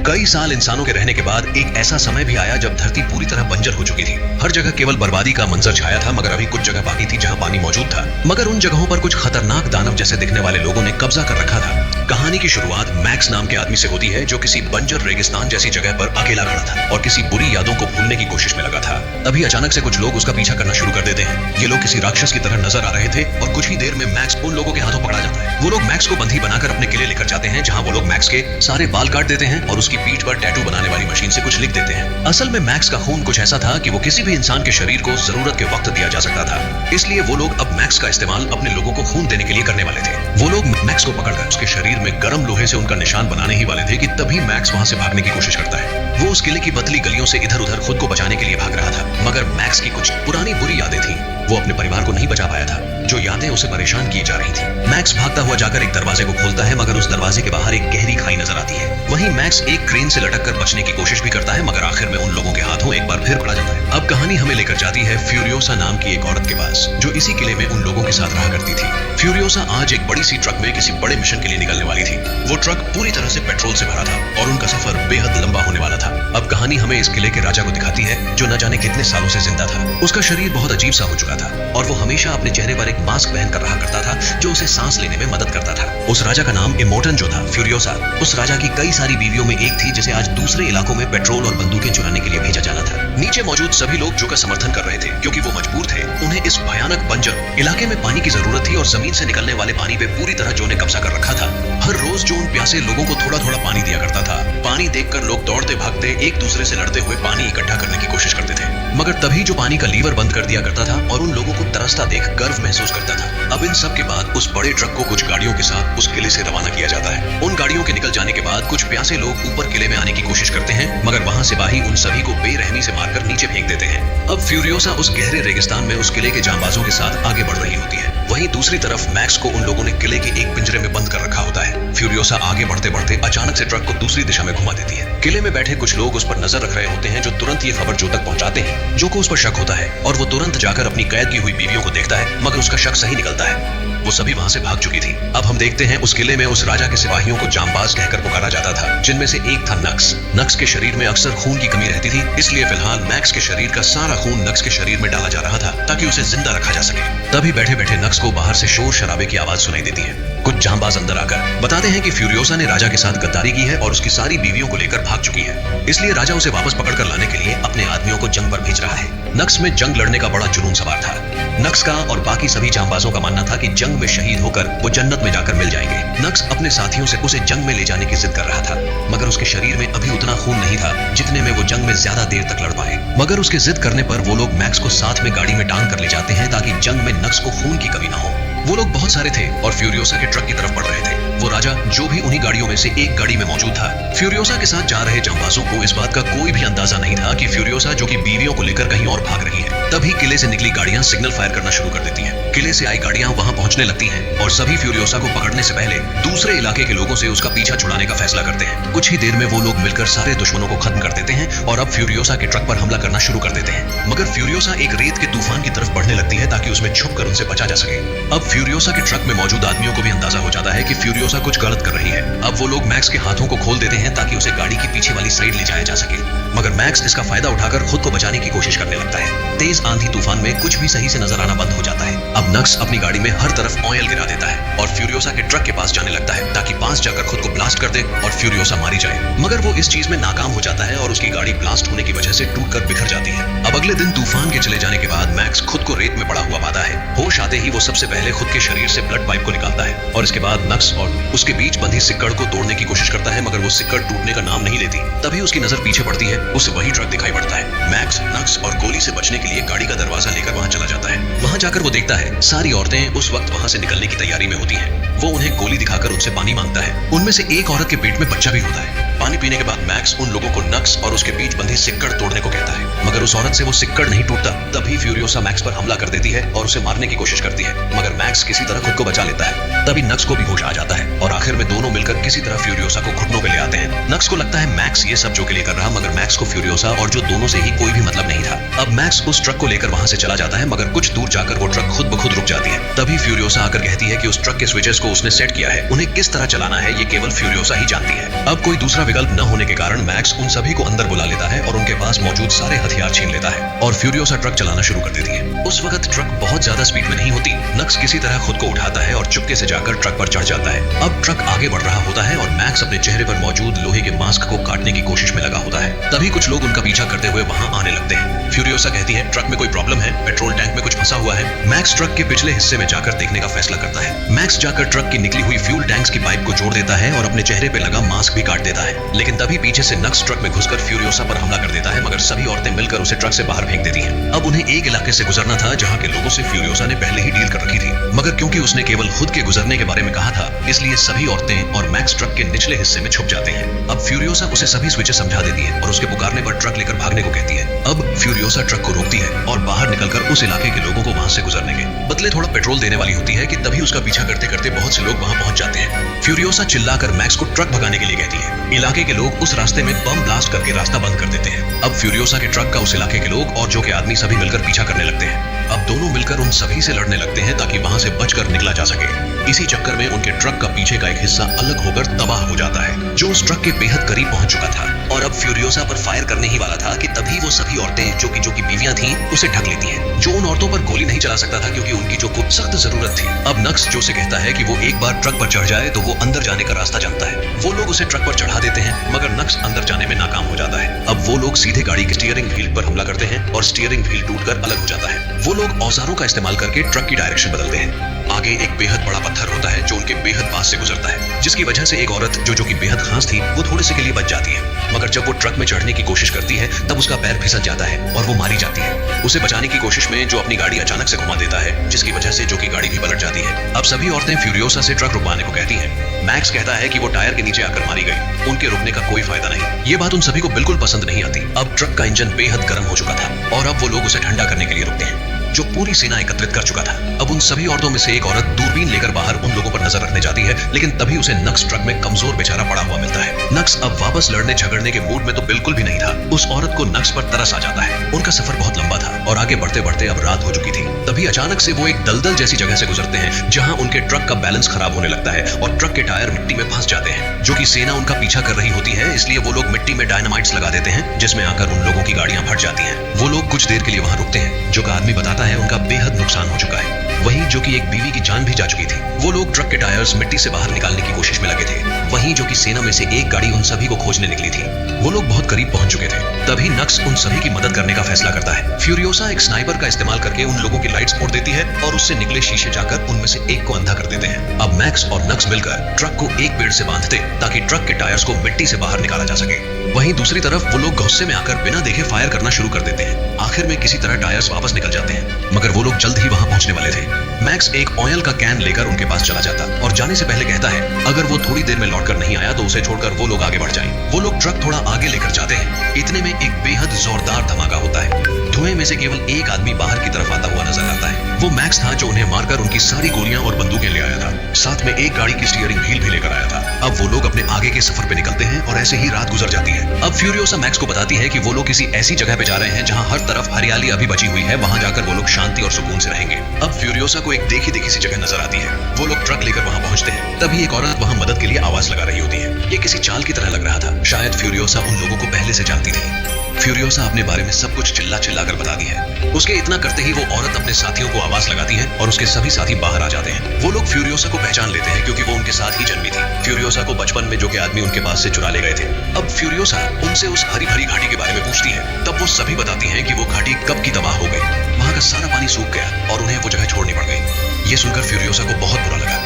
कई साल इंसानों के रहने के बाद एक ऐसा समय भी आया जब धरती पूरी तरह बंजर हो चुकी थी। हर जगह केवल बर्बादी का मंजर छाया था, मगर अभी कुछ जगह बाकी थी जहां पानी मौजूद था। मगर उन जगहों पर कुछ खतरनाक दानव जैसे दिखने वाले लोगों ने कब्जा कर रखा था। कहानी की शुरुआत मैक्स नाम के आदमी से होती है, जो किसी बंजर रेगिस्तान जैसी जगह पर अकेला खड़ा था और किसी बुरी यादों को भूलने की कोशिश में लगा था। तभी अचानक से कुछ लोग उसका पीछा करना शुरू कर देते हैं। ये लोग किसी राक्षस की तरह नजर आ रहे थे और कुछ ही देर में मैक्स उन लोगों के हाथों पकड़ा जाता है। वो लोग मैक्स को बंदी बनाकर अपने किले लेकर जाते हैं, जहां वो लोग मैक्स के सारे बाल काट देते हैं और उसकी पीठ पर टैटू बनाने वाली मशीन से कुछ लिख देते हैं। असल में मैक्स का खून कुछ ऐसा था कि वो किसी भी इंसान के शरीर को जरूरत के वक्त दिया जा सकता था। इसलिए वो लोग अब मैक्स का इस्तेमाल अपने लोगों को खून देने के लिए करने वाले थे। वो लोग मैक्स को पकड़कर उसके शरीर में गर्म लोहे से उनका निशान बनाने ही वाले थे कि तभी मैक्स वहां से भागने की कोशिश करता है। वो उस किले की पतली गलियों से इधर उधर खुद को बचाने के लिए भाग रहा था, मगर मैक्स की कुछ पुरानी बुरी यादें थी। वो अपने परिवार को नहीं बचा पाया था, जो यादें उसे परेशान की जा रही थी। मैक्स भागता हुआ जाकर एक दरवाजे को खोलता है, मगर उस दरवाजे के बाहर एक गहरी खाई नजर आती है। वहीं मैक्स एक क्रेन से लटक कर बचने की कोशिश भी करता है, मगर आखिर में उन लोगों के हाथों एक बार फिर पकड़ा जाता है। अब कहानी हमें लेकर जाती है फ्यूरियोसा नाम की एक औरत के पास, जो इसी किले में उन लोगों के साथ रहा करती थी। फ्यूरियोसा आज एक बड़ी सी ट्रक में किसी बड़े मिशन के लिए निकलने वाली थी। वो ट्रक पूरी तरह से पेट्रोल से भरा था और उनका सफर बेहद लंबा होने वाला था। अब कहानी हमें इस किले के राजा को दिखाती है, जो न जाने कितने सालों से जिंदा था। उसका शरीर बहुत अजीब सा हो चुका था और वो हमेशा अपने चेहरे पर एक मास्क पहन कर रहा करता था, जो उसे सांस लेने में मदद करता था। उस राजा का नाम इमोर्टन जो था, फ्यूरियोसा उस राजा की कई सारी बीवियों में एक थी, जिसे आज दूसरे इलाकों में पेट्रोल और बंदूकें चुराने के लिए भेजा जाना था। नीचे मौजूद सभी लोग जो का समर्थन कर रहे थे, क्योंकि वो मजबूर थे। उन्हें इस भयानक बंजर इलाके में पानी की जरूरत थी और जमीन से निकलने वाले पानी पे पूरी तरह जो ने कब्जा कर रखा था। हर रोज जो उन प्यासे लोगों को थोड़ा थोड़ा पानी दिया करता था। पानी देखकर लोग दौड़ते भागते एक दूसरे से लड़ते हुए पानी इकट्ठा करने की कोशिश करते थे, मगर तभी जो पानी का लीवर बंद कर दिया करता था और उन लोगों को तरसता देख गर्व महसूस करता था। अब इन सब के बाद उस बड़े ट्रक को कुछ गाड़ियों के साथ उस किले से रवाना किया जाता है। उन गाड़ियों के निकल जाने के बाद कुछ प्यासे लोग ऊपर किले में आने की कोशिश करते हैं, मगर वहां सिपाही उन सभी को बेरहमी से मारकर नीचे फेंक देते हैं। अब फ्यूरियोसा उस गहरे रेगिस्तान में उस किले के जांबाजों के साथ आगे बढ़ रही होती है। वहीं दूसरी तरफ मैक्स को उन लोगों ने किले के एक पिंजरे में बंद कर रखा होता है। फ्यूरियोसा आगे बढ़ते बढ़ते अचानक से ट्रक को दूसरी दिशा में घुमा देती है। किले में बैठे कुछ लोग उस पर नजर रख रहे होते हैं, जो तुरंत ये खबर जो तक पहुंचाते हैं। जो को उस पर शक होता है और वो तुरंत जाकर अपनी कैद की हुई बीवियों को देखता है, मगर उसका शक सही निकलता है। वो सभी वहां से भाग चुकी थी। अब हम देखते हैं उस किले में उस राजा के सिपाहियों को जांबाज कहकर पुकारा जाता था, जिनमें से एक था नक्स। नक्स के शरीर में अक्सर खून की कमी रहती थी, इसलिए फिलहाल मैक्स के शरीर का सारा खून नक्स के शरीर में डाला जा रहा था, ताकि उसे जिंदा रखा जा सके। तभी बैठे बैठे नक्स को बाहर से शोर शराबे की आवाज सुनाई देती है। कुछ जांबाज अंदर आकर बताते हैं कि फ्यूरियोसा ने राजा के साथ गद्दारी की है और उसकी सारी बीवियों को लेकर भाग चुकी है, इसलिए राजा उसे वापस पकड़कर लाने के लिए अपने आदमियों को जंग पर भेज रहा है। नक्स में जंग लड़ने का बड़ा जुनून सवार था। नक्स का और बाकी सभी जांबाजों का मानना था कि जंग में शहीद होकर वो जन्नत में जाकर मिल जाएंगे। नक्स अपने साथियों से उसे जंग में ले जाने की जिद कर रहा था, मगर उसके शरीर में अभी उतना खून नहीं था जितने में वो जंग में ज्यादा देर तक लड़ पाए। मगर उसके जिद करने पर वो लोग मैक्स को साथ में गाड़ी में टांग कर ले जाते हैं, ताकि जंग में नक्स को खून की कमी ना हो। वो लोग बहुत सारे थे और फ्यूरियोसा के ट्रक की तरफ बढ़ रहे थे। वो राजा जो भी उन्हीं गाड़ियों में से एक गाड़ी में मौजूद था। फ्यूरियोसा के साथ जा रहे जांबाजों को इस बात का कोई भी अंदाजा नहीं था कि फ्यूरियोसा जो कि बीवियों को लेकर कहीं और भाग रही है। तभी किले से निकली गाड़ियां सिग्नल फायर करना शुरू कर देती हैं। किले से आई गाड़ियां वहां पहुंचने लगती हैं और सभी फ्यूरियोसा को पकड़ने से पहले दूसरे इलाके के लोगों से उसका पीछा छुड़ाने का फैसला करते हैं। कुछ ही देर में वो लोग मिलकर सारे दुश्मनों को खत्म कर देते हैं और अब फ्यूरियोसा के ट्रक पर हमला करना शुरू कर देते हैं। मगर फ्यूरियोसा एक रेत के तूफान की तरफ बढ़ने लगती है, ताकि उसमें छुपकर उनसे बचा जा सके। अब फ्यूरियोसा के ट्रक में मौजूद आदमियों को भी अंदाजा हो जाता है कि फ्यूरियोसा कुछ गलत कर रही है। अब वो लोग मैक्स के हाथों को खोल देते हैं, ताकि उसे गाड़ी की पीछे वाली साइड ले जाया जा सके, मगर मैक्स इसका फायदा उठाकर खुद को बचाने की कोशिश करने लगता है। तेज आंधी तूफान में कुछ भी सही से नजर आना बंद हो जाता है। अब नक्स अपनी गाड़ी में हर तरफ ऑयल गिरा देता है और फ्यूरियोसा के ट्रक के पास जाने लगता है, ताकि पास जाकर खुद को ब्लास्ट कर दे और फ्यूरियोसा मारी जाए। मगर वो इस चीज में नाकाम हो जाता है और उसकी गाड़ी ब्लास्ट होने की वजह से टूटकर बिखर जाती है। अब अगले दिन तूफान के चले जाने के बाद मैक्स खुद को रेत में पड़ा हुआ पाता है। होश आते ही वो सबसे पहले खुद के शरीर से ब्लड पाइप को निकालता है और इसके बाद नक्स और उसके बीच बंधी सिक्कड़ को तोड़ने की कोशिश करता है, मगर वो सिक्कड़ टूटने का नाम नहीं लेती। तभी उसकी नजर पीछे पड़ती है, उसे वही ट्रक दिखाई पड़ता है। मैक्स नक्स और गोली से बचने के लिए गाड़ी का दरवाजा लेकर वहां चला जाता है। वहां जाकर वो देखता है सारी औरतें उस वक्त वहां से निकलने की तैयारी में होती हैं। वो उन्हें गोली दिखाकर उनसे पानी मांगता है। उनमें से एक औरत के पेट में बच्चा भी होता है। पानी पीने के बाद मैक्स उन लोगों को नक्स और उसके बीच बंधी सिक्कड़ तोड़ने को कहता है, मगर उस औरत से वो सिक्कड़ नहीं टूटता। तभी फ्यूरियोसा मैक्स पर हमला कर देती है और उसे मारने की कोशिश करती है, मगर मैक्स किसी तरह खुद को बचा लेता है। तभी नक्स को भी होश आ जाता है और आखिर में दोनों मिलकर किसी तरह फ्यूरियोसा को घुटनों पे ले आते हैं। नक्स को लगता है मैक्स ये सब जो के लिए कर रहा, मगर मैक्स को फ्यूरियोसा और जो दोनों से ही कोई भी मतलब नहीं था। अब मैक्स उस ट्रक को लेकर वहां से चला जाता है, मगर कुछ दूर जाकर वो ट्रक खुद ब खुद रुक जाती है। तभी फ्यूरियोसा आकर कहती है कि उस ट्रक के स्विचेस को को उसने सेट किया है, उन्हें किस तरह चलाना है ये केवल फ्यूरियोसा ही जानती है। अब कोई दूसरा विकल्प न होने के कारण मैक्स उन सभी को अंदर बुला लेता है और उनके पास मौजूद सारे हथियार छीन लेता है और फ्यूरियोसा ट्रक चलाना शुरू कर देती है। उस वक्त ट्रक बहुत ज्यादा स्पीड में नहीं होती। नक्स किसी तरह खुद को उठाता है और चुपके से जाकर ट्रक पर चढ़ जाता है। अब ट्रक आगे बढ़ रहा होता है और मैक्स अपने चेहरे पर मौजूद लोहे के मास्क को काटने की कोशिश में लगा होता है। तभी कुछ लोग उनका पीछा करते हुए वहां आने लगते हैं। फ्यूरियोसा कहती है ट्रक में कोई प्रॉब्लम है, पेट्रोल टैंक में कुछ फंसा हुआ है। मैक्स ट्रक के पिछले हिस्से में जाकर देखने का फैसला करता है। मैक्स जाकर ट्रक की निकली हुई फ्यूल टैंक्स की पाइप को जोड़ देता है और अपने चेहरे पे लगा मास्क भी काट देता है। लेकिन तभी पीछे से नक्स ट्रक में घुसकर फ्यूरियोसा पर हमला कर देता है, मगर सभी औरतें मिलकर उसे ट्रक से बाहर फेंक देती हैं। अब उन्हें एक इलाके से गुजरना था जहां के लोगों से फ्यूरियोसा ने पहले ही डील कर रखी थी, मगर क्योंकि उसने केवल खुद के गुजरने के बारे में कहा था, इसलिए सभी औरतें और मैक्स ट्रक के निचले हिस्से में छुप जाते हैं। अब फ्यूरियोसा उसे सभी स्विचेस समझा देती है और उसके पुकारने पर ट्रक लेकर भागने को कहती है। अब फ्यूरियोसा ट्रक को रोकती है और बाहर निकलकर उस इलाके के लोगों को वहां से गुजरने के बदले थोड़ा पेट्रोल देने वाली होती है कि तभी उसका पीछा करते करते बहुत से लोग वहां पहुंच जाते हैं। फ्यूरियोसा चिल्लाकर मैक्स को ट्रक भगाने के लिए कहती है। इलाके के लोग उस रास्ते में बम ब्लास्ट करके रास्ता बंद कर देते हैं। अब फ्यूरियोसा के ट्रक का उस इलाके के लोग और जो के आदमी सभी मिलकर पीछा करने लगते हैं। अब दोनों मिलकर उन सभी से लड़ने लगते हैं ताकि वहां से बचकर निकला जा सके। इसी चक्कर में उनके ट्रक का पीछे का एक हिस्सा अलग होकर तबाह हो जाता है, जो उस ट्रक के बेहद करीब पहुंच चुका था और अब फ्यूरियोसा पर फायर करने ही वाला था कि तभी वो सभी औरतें जो कि बीवियां थीं उसे ढक लेती हैं। जो उन औरतों पर गोली नहीं चला सकता था क्योंकि उनकी जो कुछ सख्त जरूरत थी। अब नक्स जो से कहता है कि वो एक बार ट्रक पर चढ़ जाए तो वो अंदर जाने का रास्ता जानता है। वो लोग उसे ट्रक पर चढ़ा देते हैं, मगर नक्स अंदर जाने में नाकाम हो जाता है। अब वो लोग सीधे गाड़ी के स्टीयरिंग व्हील पर हमला करते हैं और स्टीयरिंग व्हील टूटकर अलग हो जाता है। वो लोग औजारों का इस्तेमाल करके ट्रक की डायरेक्शन बदलते हैं। आगे एक बेहद बड़ा पत्थर होता है जो उनके बेहद पास से गुजरता है, जिसकी वजह से एक औरत जो कि बेहद खास थी वो थोड़े से के लिए बच जाती है, मगर जब वो ट्रक में चढ़ने की कोशिश करती है तब उसका पैर फिसल जाता है और वो मारी जाती है। उसे बचाने की कोशिश में जो अपनी गाड़ी अचानक से घुमा देता है, जिसकी वजह से जो कि गाड़ी भी पलट जाती है। अब सभी औरतें फ्यूरियोसा से ट्रक रुकवाने को कहती हैं। मैक्स कहता है कि वो टायर के नीचे आकर मारी गई, उनके रुकने का कोई फायदा नहीं। ये बात उन सभी को बिल्कुल पसंद नहीं आती। अब ट्रक का इंजन बेहद गर्म हो चुका था और अब वो लोग उसे ठंडा करने के लिए रुकते हैं, जो पूरी सेना एकत्रित कर चुका था। अब उन सभी औरतों में से एक औरत दूरबीन लेकर बाहर उन लोगों पर नजर रखने जाती है, लेकिन तभी उसे नक्स ट्रक में कमजोर बेचारा पड़ा हुआ मिलता है। नक्स अब वापस लड़ने झगड़ने के मूड में तो बिल्कुल भी नहीं था। उस औरत को नक्स पर तरस आ जाता है। उनका सफर बहुत लंबा था और आगे बढ़ते बढ़ते अब रात हो चुकी थी। तभी अचानक से वो एक दलदल जैसी जगह से गुजरते हैं जहां उनके ट्रक का बैलेंस खराब होने लगता है और ट्रक के टायर मिट्टी में फंस जाते हैं। जो कि सेना उनका पीछा कर रही होती है, इसलिए वो लोग मिट्टी में डायनामाइट्स लगा देते हैं, जिसमें आकर उन लोगों की गाड़ियां फट जाती हैं। वो लोग कुछ देर के लिए वहां रुकते हैं। जो का आदमी बताता है उनका बेहद नुकसान हो चुका है, वहीं जो कि एक बीवी की जान भी जा चुकी थी। वो लोग ट्रक के टायर्स मिट्टी से बाहर निकालने की कोशिश में लगे थे, वहीं जो कि सेना में से एक गाड़ी उन सभी को खोजने निकली थी। वो लोग बहुत करीब पहुंच चुके थे। तभी नक्स उन सभी की मदद करने का फैसला करता है। फ्यूरियोसा एक स्नाइपर का इस्तेमाल करके उन लोगों की लाइट्स फोड़ देती है और उससे निकले शीशे जाकर उनमें से एक को अंधा कर देते हैं। अब मैक्स और नक्स मिलकर ट्रक को एक पेड़ से बांधते ताकि ट्रक के टायर्स को मिट्टी से बाहर निकाला जा सके। वहीं दूसरी तरफ वो लोग गुस्से में आकर बिना देखे फायर करना शुरू कर देते हैं। आखिर में किसी तरह टायर्स वापस निकल जाते हैं, मगर वो लोग जल्द ही वहां पहुंचने वाले थे। मैक्स एक ऑयल का कैन लेकर उनके पास चला जाता और जाने से पहले कहता है अगर वो थोड़ी देर में लौटकर नहीं आया तो उसे छोड़कर वो लोग आगे बढ़ जाएं। वो लोग ट्रक थोड़ा आगे लेकर जाते हैं। इतने में एक बेहद जोरदार धमाका होता है। धुएं में से केवल एक आदमी बाहर की तरफ आता हुआ नजर आता है। वो मैक्स था जो उन्हें मारकर उनकी सारी गोलियां और बंदूकें ले आया था, साथ में एक गाड़ी की स्टीयरिंग व्हील भी लेकर आया था। अब वो लोग अपने आगे के सफर पे निकलते हैं और ऐसे ही रात गुजर जाती है। अब फ्यूरियोसा मैक्स को बताती है कि वो लोग किसी ऐसी जगह पे जा रहे हैं जहां हर तरफ हरियाली अभी बची हुई है, वहां जाकर वो लोग शांति और सुकून से रहेंगे। अब फ्यूरियोसा को एक देखी देखी सी जगह नजर आती है। वो लोग ट्रक लेकर वहां पहुंचते हैं। तभी एक औरत वहां मदद के लिए आवाज लगा रही होती है। ये किसी चाल की तरह लग रहा था। शायद फ्यूरियोसा उन लोगों को पहले से जानती थी। फ्यूरियोसा अपने बारे में सब कुछ चिल्ला चिल्ला कर बता दी है। उसके इतना करते ही वो औरत अपने साथियों को आवाज लगाती है और उसके सभी साथी बाहर आ जाते हैं। वो लोग फ्यूरियोसा को पहचान लेते हैं क्योंकि वो उनके साथ ही जन्मी थी। फ्यूरियोसा को बचपन में जो के आदमी उनके पास से चुरा ले गए थे। अब फ्यूरियोसा उनसे उस हरी भरी घाटी के बारे में पूछती है। तब वो सभी बताती हैं कि वो घाटी कब की तबाह हो गई। वहां का सारा पानी सूख गया और उन्हें वो जगह छोड़नी पड़ गई। ये सुनकर फ्यूरियोसा को बहुत बुरा लगा।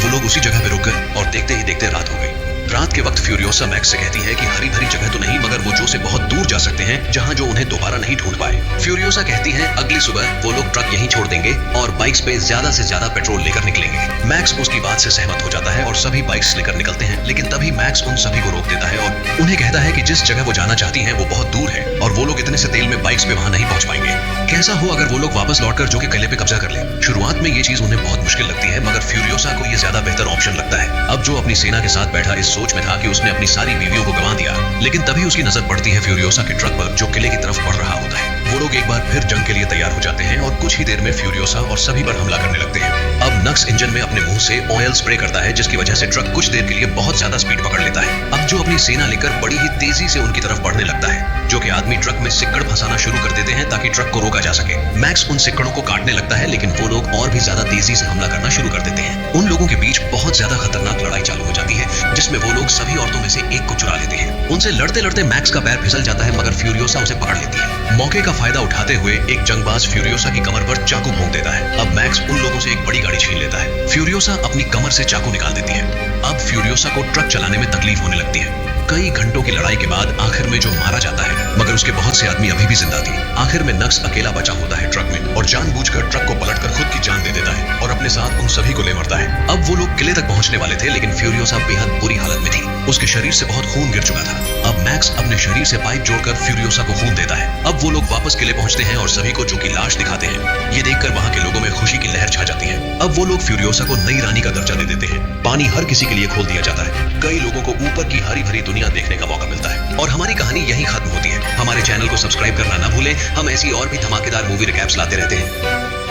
वो लोग उसी जगह पे रुक गए और देखते ही देखते रात हो गई। रात के वक्त फ्यूरियोसा मैक्स से कहती है कि हरी भरी जगह तो नहीं, मगर वो जो से बहुत दूर जा सकते हैं जहां जो उन्हें दोबारा नहीं ढूंढ पाए। फ्यूरियोसा कहती है अगली सुबह वो लोग ट्रक यहीं छोड़ देंगे और बाइक्स पे ज्यादा से ज्यादा पेट्रोल लेकर निकलेंगे। मैक्स उसकी बात से सहमत हो जाता है और सभी बाइक्स लेकर निकलते हैं, लेकिन तभी मैक्स उन सभी को रोक देता है और उन्हें कहता है कि जिस जगह वो जाना चाहती हैं वो बहुत दूर है और वो लोग इतने से तेल में बाइक्स पे वहां नहीं पहुंच पाएंगे। कैसा हो अगर वो लोग वापस लौटकर जो के किले पे कब्जा कर ले। शुरुआत में ये चीज उन्हें बहुत मुश्किल लगती है, मगर फ्यूरियोसा को ये ज्यादा बेहतर ऑप्शन लगता है। अब जो अपनी सेना के साथ बैठा इस सोच में था कि उसने अपनी सारी बीवियों को गंवा दिया, लेकिन तभी उसकी नजर पड़ती है फ्यूरियोसा के ट्रक पर जो किले की तरफ बढ़ रहा होता है। वो लोग एक बार फिर जंग के लिए तैयार हो जाते हैं और कुछ ही देर में फ्यूरियोसा और सभी पर हमला करने लगते हैं। अब नक्स इंजन में अपने मुंह से ऑयल स्प्रे करता है, जिसकी वजह से ट्रक कुछ देर के लिए बहुत ज्यादा स्पीड पकड़ लेता है। अब जो अपनी सेना लेकर बड़ी ही तेजी से उनकी तरफ बढ़ने लगता है, जो कि आदमी ट्रक में सिक्कड़ फंसाना शुरू कर देते हैं ताकि ट्रक को रोका जा सके। मैक्स उन सिक्कड़ों को काटने लगता है, लेकिन वो लोग और भी ज्यादा तेजी से हमला करना शुरू कर देते हैं। उन लोगों के बीच बहुत ज्यादा खतरनाक लड़ाई चालू हो जाती है, जिसमें वो लोग सभी औरतों में से एक को चुरा लेते हैं। उनसे लड़ते लड़ते मैक्स का पैर फिसल जाता है, मगर फ्यूरियोसा उसे पकड़ लेती है। मौके का फायदा उठाते हुए एक जंगबाज फ्यूरियोसा की कमर पर चाकू भोंक देता है। अब मैक्स उन लोगों से एक बड़ी गाड़ी छीन लेता है। फ्यूरियोसा अपनी कमर से चाकू निकाल देती है। अब फ्यूरियोसा को ट्रक चलाने में तकलीफ होने लगती है। कई घंटों की लड़ाई के बाद आखिर में जो मारा जाता है, मगर उसके बहुत से आदमी अभी भी जिंदा थे। आखिर में नक्स अकेला बचा होता है ट्रक में और जानबूझकर ट्रक को पलटकर खुद की जान दे देता है और अपने साथ उन सभी को ले मरता है। अब वो लोग किले तक पहुंचने वाले थे, लेकिन फ्यूरियोसा बेहद बुरी हालत में थी। उसके शरीर से बहुत खून गिर चुका था। अब मैक्स अपने शरीर से पाइप जोड़कर फ्यूरियोसा को खून देता है। अब वो लोग वापस किले पहुंचते हैं और सभी को जो की लाश दिखाते हैं। ये देखकर वहां के लोगों में खुशी की लहर छा जाती है। अब वो लोग फ्यूरियोसा को नई रानी का दर्जा दे देते हैं। पानी हर किसी के लिए खोल दिया जाता है। कई लोगों को ऊपर की हरी भरी दुनिया देखने का मौका मिलता है और हमारी कहानी यहीं खत्म होती है। हमारे चैनल को सब्सक्राइब करना ना भूलें। हम ऐसी और भी धमाकेदार मूवी रिकैप्स लाते रहते हैं।